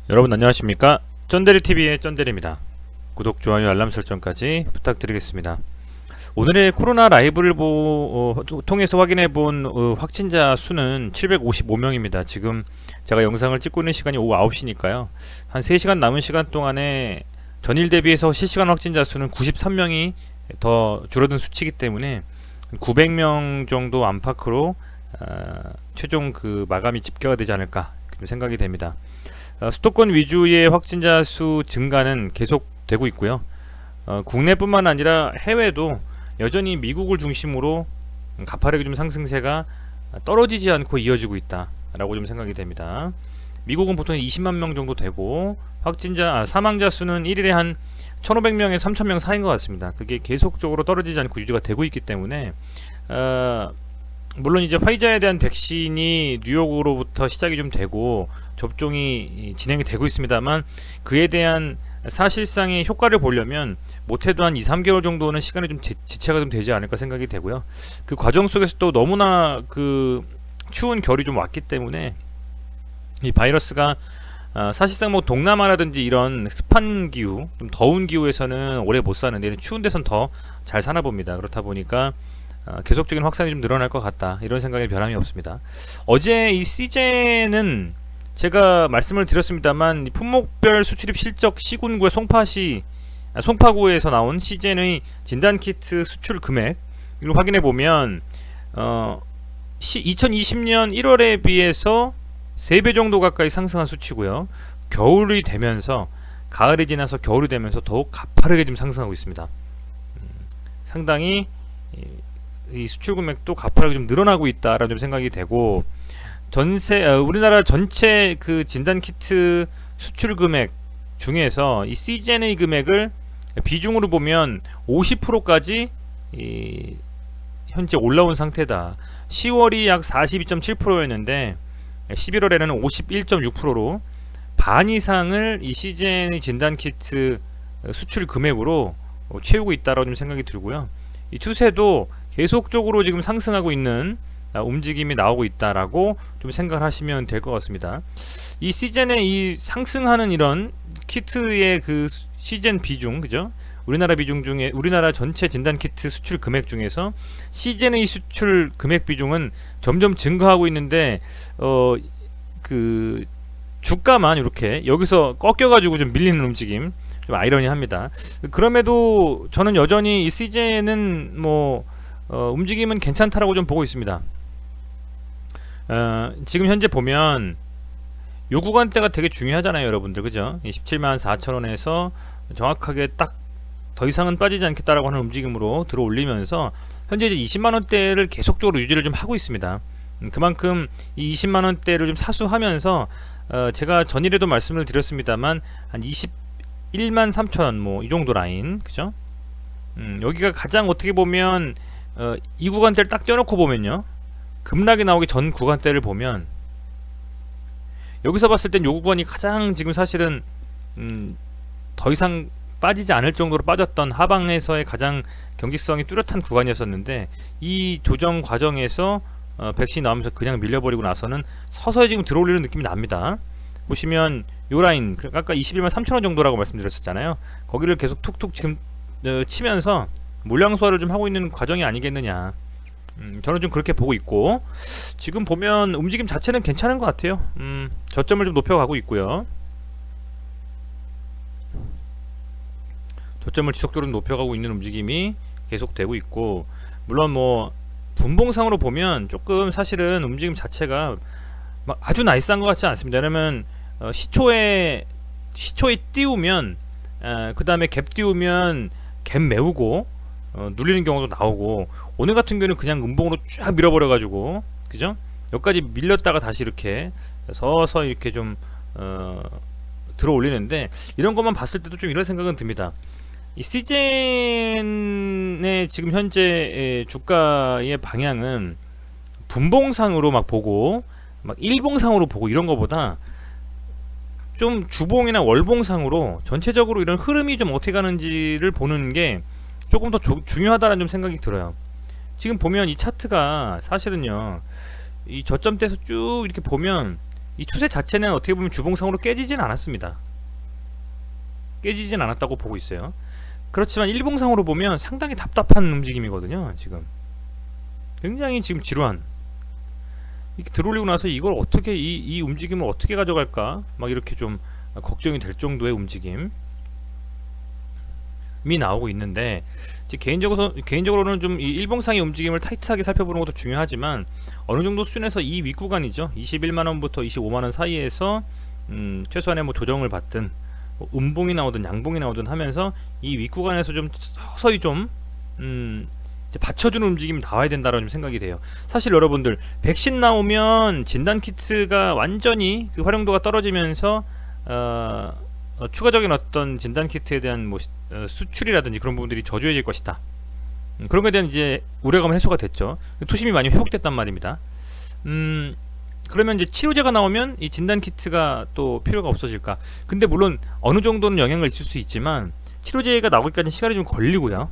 여러분 안녕하십니까? 쩐데리TV의 쩐데리입니다. 구독, 좋아요, 알람 설정까지 부탁드리겠습니다. 오늘의 코로나 라이브를 통해서 확인해본 확진자 수는 755명입니다. 지금 제가 영상을 찍고 있는 시간이 오후 9시니까요. 한 3시간 남은 시간 동안에 전일 대비해서 실시간 확진자 수는 93명이 더 줄어든 수치이기 때문에 900명 정도 안팎으로 최종 마감이 집계가 되지 않을까 생각이 됩니다. 수도권 위주의 확진자 수 증가는 계속되고 있고요. 국내뿐만 아니라 해외도 여전히 미국을 중심으로 가파르게 좀 상승세가 떨어지지 않고 이어지고 있다라고 좀 생각이 됩니다. 미국은 보통 20만 명 정도 되고 사망자 수는 1일에 한 1,500명에 3,000명 사이인 것 같습니다. 그게 계속적으로 떨어지지 않고 유지가 되고 있기 때문에 물론 이제 화이자에 대한 백신이 뉴욕으로부터 시작이 좀 되고 접종이 진행이 되고 있습니다만 그에 대한 사실상의 효과를 보려면 못해도 한 2-3개월 정도는 시간이 좀 지체가 좀 되지 않을까 생각이 되고요. 그 과정 속에서 또 너무나 추운 겨울이 좀 왔기 때문에 이 바이러스가 사실상 뭐 동남아라든지 이런 습한 기후, 좀 더운 기후에서는 오래 못 사는데 추운 데선 더 잘 사나 봅니다. 그렇다 보니까 계속적인 확산이 좀 늘어날 것 같다, 이런 생각에 변함이 없습니다. 어제 이 시제는 제가 말씀을 드렸습니다만 품목별 수출입 실적 시군구의 송파구에서 나온 시젠의 진단키트 수출 금액 이걸 확인해 보면 2020년 1월에 비해서 3배 정도 가까이 상승한 수치고요. 겨울이 되면서 가을이 지나서 겨울이 되면서 더욱 가파르게 좀 상승하고 있습니다. 상당히 이 수출 금액도 가파르게 좀 늘어나고 있다라는 좀 생각이 되고, 우리나라 전체 그 진단 키트 수출 금액 중에서 이 CGNA 금액을 비중으로 보면 50%까지 현재 올라온 상태다. 10월이 약 42.7%였는데 11월에는 51.6%로 반 이상을 이 CGNA 진단 키트 수출 금액으로 채우고 있다라고 좀 생각이 들고요. 이 추세도 계속적으로 지금 상승하고 있는 움직임이 나오고 있다라고 좀 생각을 하시면 될 것 같습니다. 이 시즌에 이 상승하는 이런 키트의 그 시즌 비중, 그죠? 우리나라 비중 중에 우리나라 전체 진단 키트 수출 금액 중에서 시즌의 수출 금액 비중은 점점 증가하고 있는데 주가만 이렇게 여기서 꺾여가지고 좀 밀리는 움직임, 좀 아이러니합니다. 그럼에도 저는 여전히 이 시즌은 움직임은 괜찮다라고 좀 보고 있습니다. 지금 현재 보면 요 구간대가 되게 중요하잖아요, 여러분들, 그죠? 174,000원에서 정확하게 딱 더 이상은 빠지지 않겠다라고 하는 움직임으로 들어 올리면서 현재 이제 20만원대를 계속적으로 유지를 좀 하고 있습니다. 그만큼 이 20만원대를 좀 사수하면서 제가 전일에도 말씀을 드렸습니다만 한 21만 3천 이 정도 라인, 그죠? 여기가 가장 어떻게 보면 이 구간대를 딱 떼어놓고 보면요, 급락이 나오기 전 구간대를 보면 여기서 봤을 땐 요 구간이 가장 지금 사실은 더 이상 빠지지 않을 정도로 빠졌던 하방에서의 가장 경직성이 뚜렷한 구간이었었는데 이 조정 과정에서 백신이 나오면서 그냥 밀려버리고 나서는 서서히 지금 들어올리는 느낌이 납니다. 보시면 요 라인, 아까 21만 3천원 정도라고 말씀드렸었잖아요. 거기를 계속 툭툭 지금 치면서 물량 소화를 좀 하고 있는 과정이 아니겠느냐, 저는 좀 그렇게 보고 있고, 지금 보면 움직임 자체는 괜찮은 것 같아요. 저점을 좀 높여가고 있고요. 저점을 지속적으로 높여가고 있는 움직임이 계속되고 있고, 물론 분봉상으로 보면 조금 사실은 움직임 자체가 막 아주 나이스한 것 같지 않습니다. 왜냐면 시초에 띄우면 그 다음에 갭 띄우면 갭 메우고 눌리는 경우도 나오고, 오늘 같은 경우는 그냥 음봉으로 쫙 밀어버려 가지고, 그죠? 여기까지 밀렸다가 다시 이렇게 서서히 이렇게 좀 들어 올리는데, 이런 것만 봤을 때도 좀 이런 생각은 듭니다. 이 시젠의 지금 현재 주가의 방향은 분봉상으로 막 보고 막 일봉상으로 보고 이런 것보다 좀 주봉이나 월봉상으로 전체적으로 이런 흐름이 좀 어떻게 가는지를 보는 게 조금 더 중요하다는 좀 생각이 들어요. 지금 보면 이 차트가 사실은요, 이 저점대에서 쭉 이렇게 보면 이 추세 자체는 어떻게 보면 주봉상으로 깨지진 않았습니다. 깨지진 않았다고 보고 있어요. 그렇지만 일봉상으로 보면 상당히 답답한 움직임이거든요. 지금 굉장히 지금 지루한, 이렇게 들어올리고 나서 이걸 어떻게 이 움직임을 어떻게 가져갈까 막 이렇게 좀 걱정이 될 정도의 움직임이 나오고 있는데, 개인적으로는 좀 이 일봉상의 움직임을 타이트하게 살펴보는 것도 중요하지만 어느 정도 수준에서 이 윗구간이죠, 21만원부터 25만원 사이에서 최소한의 뭐 조정을 받든 뭐 음봉이 나오든 양봉이 나오든 하면서 이 윗구간에서 좀 서서히 좀 이제 받쳐주는 움직임이 나와야 된다는 생각이 돼요. 사실 여러분들, 백신 나오면 진단키트가 완전히 그 활용도가 떨어지면서 추가적인 어떤 진단키트에 대한 뭐 수출이라든지 그런 부분들이 저조해질 것이다, 그런 것에 대한 이제 우려감은 해소가 됐죠. 투심이 많이 회복됐단 말입니다. 그러면 이제 치료제가 나오면 이 진단키트가 또 필요가 없어질까? 근데 물론 어느 정도는 영향을 있을 수 있지만 치료제가 나오기까지 시간이 좀 걸리고요.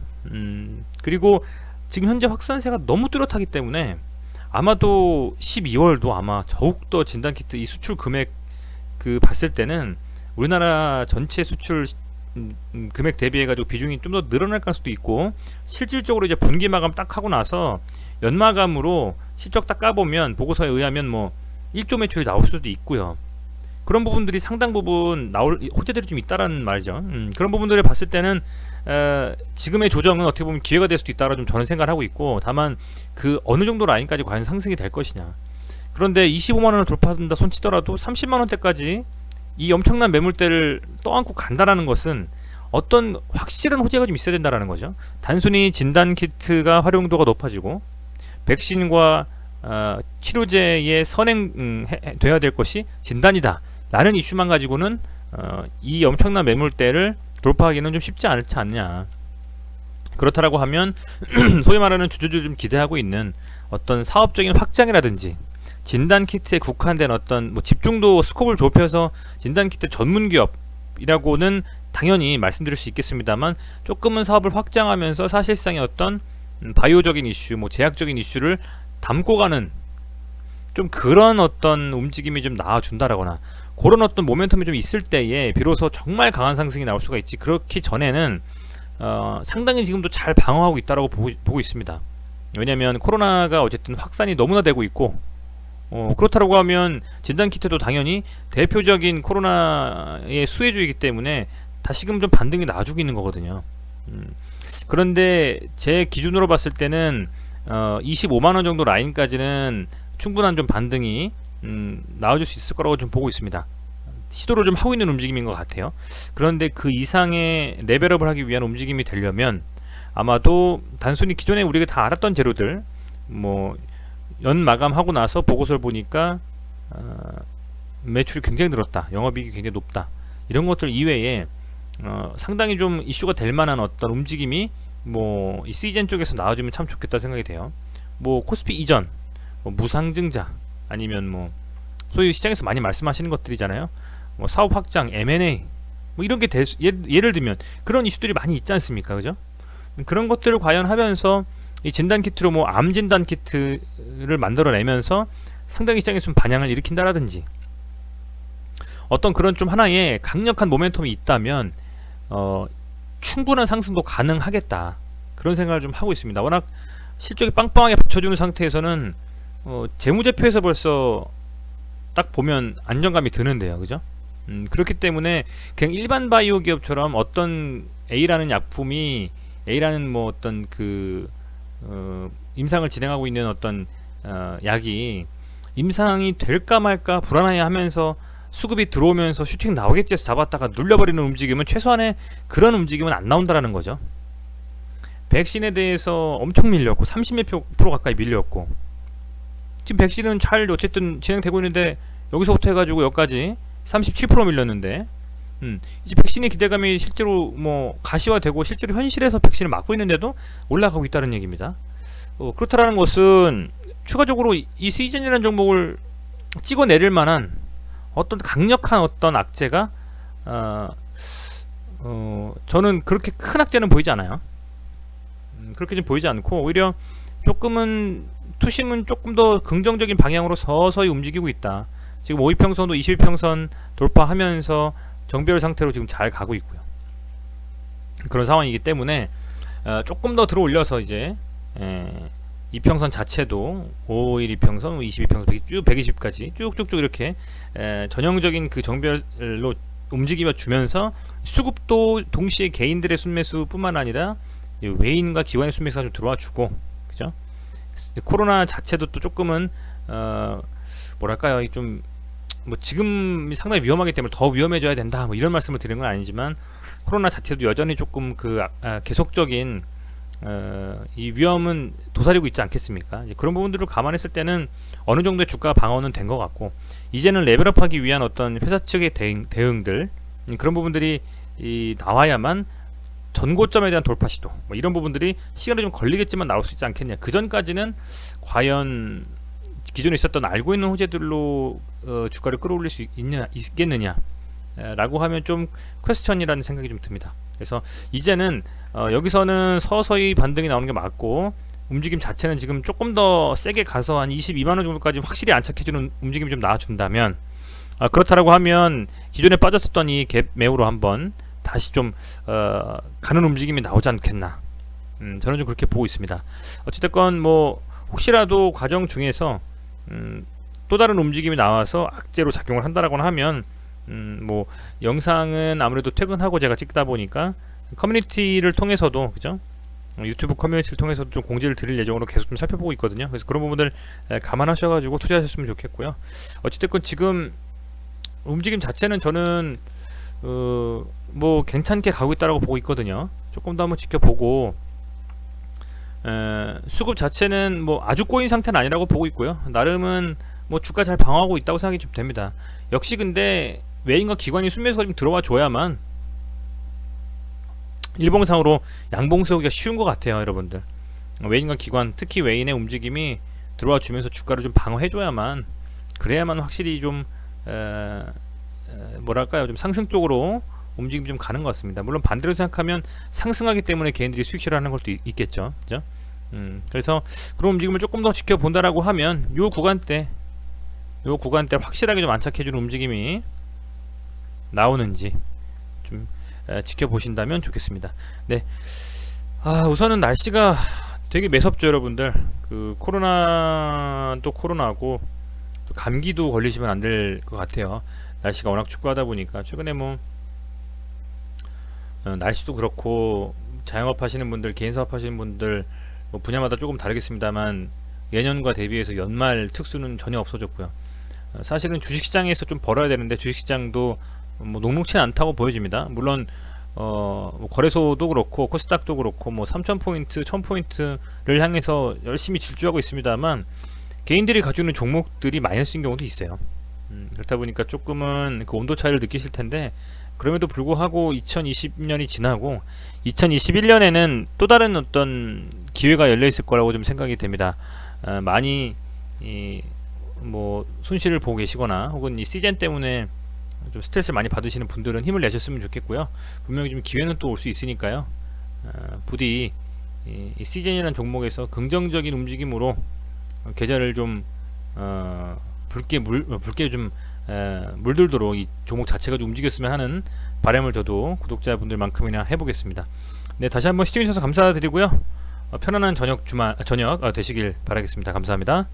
그리고 지금 현재 확산세가 너무 뚜렷하기 때문에 아마도 12월도 아마 더욱더 진단키트 이 수출 금액 그 봤을 때는 우리나라 전체 수출 금액 대비해가지고 비중이 좀 더 늘어날 수도 있고, 실질적으로 이제 분기 마감 딱 하고 나서 연마감으로 실적 딱 까보면 보고서에 의하면 뭐 1조 매출이 나올 수도 있고요. 그런 부분들이 상당 부분 나올 호재들이 좀 있다라는 말이죠. 그런 부분들을 봤을 때는 지금의 조정은 어떻게 보면 기회가 될 수도 있다라 좀 저는 생각을 하고 있고, 다만 그 어느 정도 라인까지 과연 상승이 될 것이냐. 그런데 25만원을 돌파한다 손치더라도 30만원대까지 이 엄청난 매물대를 떠안고 간다라는 것은 어떤 확실한 호재가 좀 있어야 된다라는 거죠. 단순히 진단키트가 활용도가 높아지고 백신과 치료제의 선행돼야 될 것이 진단이다 라는 이슈만 가지고는 이 엄청난 매물대를 돌파하기는 좀 쉽지 않지 않냐. 그렇다라고 하면 소위 말하는 주주들 좀 기대하고 있는 어떤 사업적인 확장이라든지 진단키트에 국한된 어떤 뭐 집중도 스코프를 좁혀서 진단키트 전문기업이라고는 당연히 말씀드릴 수 있겠습니다만, 조금은 사업을 확장하면서 사실상의 어떤 바이오적인 이슈, 뭐 제약적인 이슈를 담고 가는 좀 그런 어떤 움직임이 좀 나와준다라거나 그런 어떤 모멘텀이 좀 있을 때에 비로소 정말 강한 상승이 나올 수가 있지, 그렇기 전에는 상당히 지금도 잘 방어하고 있다라고 보고 있습니다. 왜냐하면 코로나가 어쨌든 확산이 너무나 되고 있고, 그렇다고 하면 진단키트도 당연히 대표적인 코로나의 수혜주이기 때문에 다시금 좀 반등이 나와주고 있는 거거든요. 그런데 제 기준으로 봤을 때는 25만원 정도 라인까지는 충분한 좀 반등이 나와줄 수 있을 거라고 좀 보고 있습니다. 시도를 좀 하고 있는 움직임인 것 같아요. 그런데 그 이상의 레벨업을 하기 위한 움직임이 되려면 아마도 단순히 기존에 우리가 다 알았던 재료들, 뭐 연 마감하고 나서 보고서를 보니까 매출이 굉장히 늘었다, 영업이익이 굉장히 높다, 이런 것들 이외에 상당히 좀 이슈가 될 만한 어떤 움직임이 뭐 이 시젠 쪽에서 나와주면 참 좋겠다 생각이 돼요. 뭐 코스피 이전, 뭐 무상증자, 아니면 뭐 소위 시장에서 많이 말씀하시는 것들이잖아요. 뭐 사업 확장, M&A, 뭐 이런 게 예를 들면 그런 이슈들이 많이 있지 않습니까, 그죠? 그런 것들을 과연 하면서 이 진단키트로 뭐 암 진단키트를 만들어내면서 상당히 시장에 좀 반향을 일으킨다라든지 어떤 그런 좀 하나의 강력한 모멘텀이 있다면 충분한 상승도 가능하겠다, 그런 생각을 좀 하고 있습니다. 워낙 실적이 빵빵하게 받쳐주는 상태에서는 재무제표에서 벌써 딱 보면 안정감이 드는데요, 그죠? 그렇기 때문에 그냥 일반 바이오 기업처럼 어떤 A라는 약품이, A라는 뭐 어떤 그 임상을 진행하고 있는 어떤 약이 임상이 될까 말까 불안해 하면서 수급이 들어오면서 슈팅 나오겠지 해서 잡았다가 눌려버리는 움직임은, 최소한의 그런 움직임은 안 나온다라는 거죠. 백신에 대해서 엄청 밀렸고 30몇 프로 가까이 밀렸고, 지금 백신은 잘 어쨌든 진행되고 있는데 여기서부터 해가지고 여기까지 37% 밀렸는데, 이제 백신의 기대감이 실제로 뭐 가시화되고 실제로 현실에서 백신을 맞고 있는데도 올라가고 있다는 얘기입니다. 그렇다라는 것은 추가적으로 이 시즌이라는 종목을 찍어내릴 만한 어떤 강력한 어떤 악재가 저는 그렇게 큰 악재는 보이지 않아요. 그렇게 좀 보이지 않고, 오히려 조금은 투심은 조금 더 긍정적인 방향으로 서서히 움직이고 있다, 지금 5위평선도 20위평선 돌파하면서 정배열 상태로 지금 잘 가고 있고요. 그런 상황이기 때문에 조금 더 들어 올려서 이제 이평선 자체도 5일 이평선, 22평선, 쭉 120까지 쭉쭉쭉 이렇게 전형적인 그 정배열로 움직임을 주면서 수급도 동시에 개인들의 순매수뿐만 아니라 외인과 기관의 순매수가 좀 들어와 주고, 그죠? 코로나 자체도 또 조금은 뭐랄까요, 좀 뭐 지금 상당히 위험하기 때문에 더 위험해져야 된다, 뭐 이런 말씀을 드리는 건 아니지만, 코로나 자체도 여전히 조금 그 계속적인 이 위험은 도사리고 있지 않겠습니까? 이제 그런 부분들을 감안했을 때는 어느 정도의 주가 방어는 된 것 같고, 이제는 레벨업하기 위한 어떤 회사 측의 대응들, 그런 부분들이 나와야만 전고점에 대한 돌파 시도, 뭐 이런 부분들이 시간이 좀 걸리겠지만 나올 수 있지 않겠냐. 그 전까지는 과연 기존에 있었던 알고 있는 호재들로 주가를 끌어올릴 수 있겠느냐 라고 하면 좀 퀘스천이라는 생각이 좀 듭니다. 그래서 이제는 여기서는 서서히 반등이 나오는 게 맞고, 움직임 자체는 지금 조금 더 세게 가서 한 22만원 정도까지 확실히 안착해주는 움직임이 좀 나와준다면, 그렇다라고 하면 기존에 빠졌었던 이 갭 매우로 한번 다시 좀 가는 움직임이 나오지 않겠나. 저는 좀 그렇게 보고 있습니다. 어찌됐건 뭐 혹시라도 과정 중에서 또 다른 움직임이 나와서 악재로 작용을 한다라고 하면, 뭐 영상은 아무래도 퇴근하고 제가 찍다 보니까 커뮤니티를 통해서도, 그죠? 유튜브 커뮤니티를 통해서도 좀 공지를 드릴 예정으로 계속 좀 살펴보고 있거든요. 그래서 그런 부분들 감안하셔가지고 투자하셨으면 좋겠고요. 어찌됐건 지금 움직임 자체는 저는 뭐 괜찮게 가고 있다라고 보고 있거든요. 조금 더 한번 지켜보고, 수급 자체는 뭐 아주 꼬인 상태는 아니라고 보고 있고요. 나름은 뭐 주가 잘 방어하고 있다고 생각이 좀 됩니다. 역시 근데 외인과 기관이 순매수가 좀 들어와 줘야만 일봉상으로 양봉 세우기가 쉬운 것 같아요, 여러분들. 외인과 기관, 특히 외인의 움직임이 들어와 주면서 주가를 좀 방어해 줘야만, 그래야만 확실히 좀 뭐랄까요, 좀 상승 쪽으로 움직임이 좀 가는 것 같습니다. 물론 반대로 생각하면 상승하기 때문에 개인들이 수익 실현하는 것도 있겠죠, 그죠? 그래서 그런 움직임을 조금 더 지켜본다라고 하면 요 구간대 확실하게 좀 안착해주는 움직임이 나오는지 좀 지켜보신다면 좋겠습니다. 네, 우선은 날씨가 되게 매섭죠, 여러분들. 그 코로나도 코로나고 또 감기도 걸리시면 안 될 것 같아요. 날씨가 워낙 춥고 하다 보니까 최근에 뭐 날씨도 그렇고 자영업 하시는 분들, 개인 사업 하시는 분들 뭐 분야마다 조금 다르겠습니다만 예년과 대비해서 연말 특수는 전혀 없어졌고요. 사실은 주식시장에서 좀 벌어야 되는데 주식시장도 뭐 녹록치는 않다고 보여집니다. 물론 뭐 거래소도 그렇고 코스닥도 그렇고 뭐 3,000포인트, 1,000포인트를 향해서 열심히 질주하고 있습니다만 개인들이 가지고 있는 종목들이 마이너스인 경우도 있어요. 그렇다 보니까 조금은 그 온도 차이를 느끼실 텐데, 그럼에도 불구하고 2020년이 지나고 2021년에는 또 다른 어떤 기회가 열려 있을 거라고 좀 생각이 됩니다. 많이 뭐 손실을 보고 계시거나 혹은 이 시즌 때문에 좀 스트레스를 많이 받으시는 분들은 힘을 내셨으면 좋겠고요. 분명히 좀 기회는 또 올 수 있으니까요. 부디 이 시즌이라는 종목에서 긍정적인 움직임으로 계좌를 좀 붉게 좀 물들도록 이 종목 자체가 좀 움직였으면 하는 바람을 저도 구독자분들만큼이나 해보겠습니다. 네, 다시 한번 시청해주셔서 감사드리고요. 편안한 저녁 되시길 바라겠습니다. 감사합니다.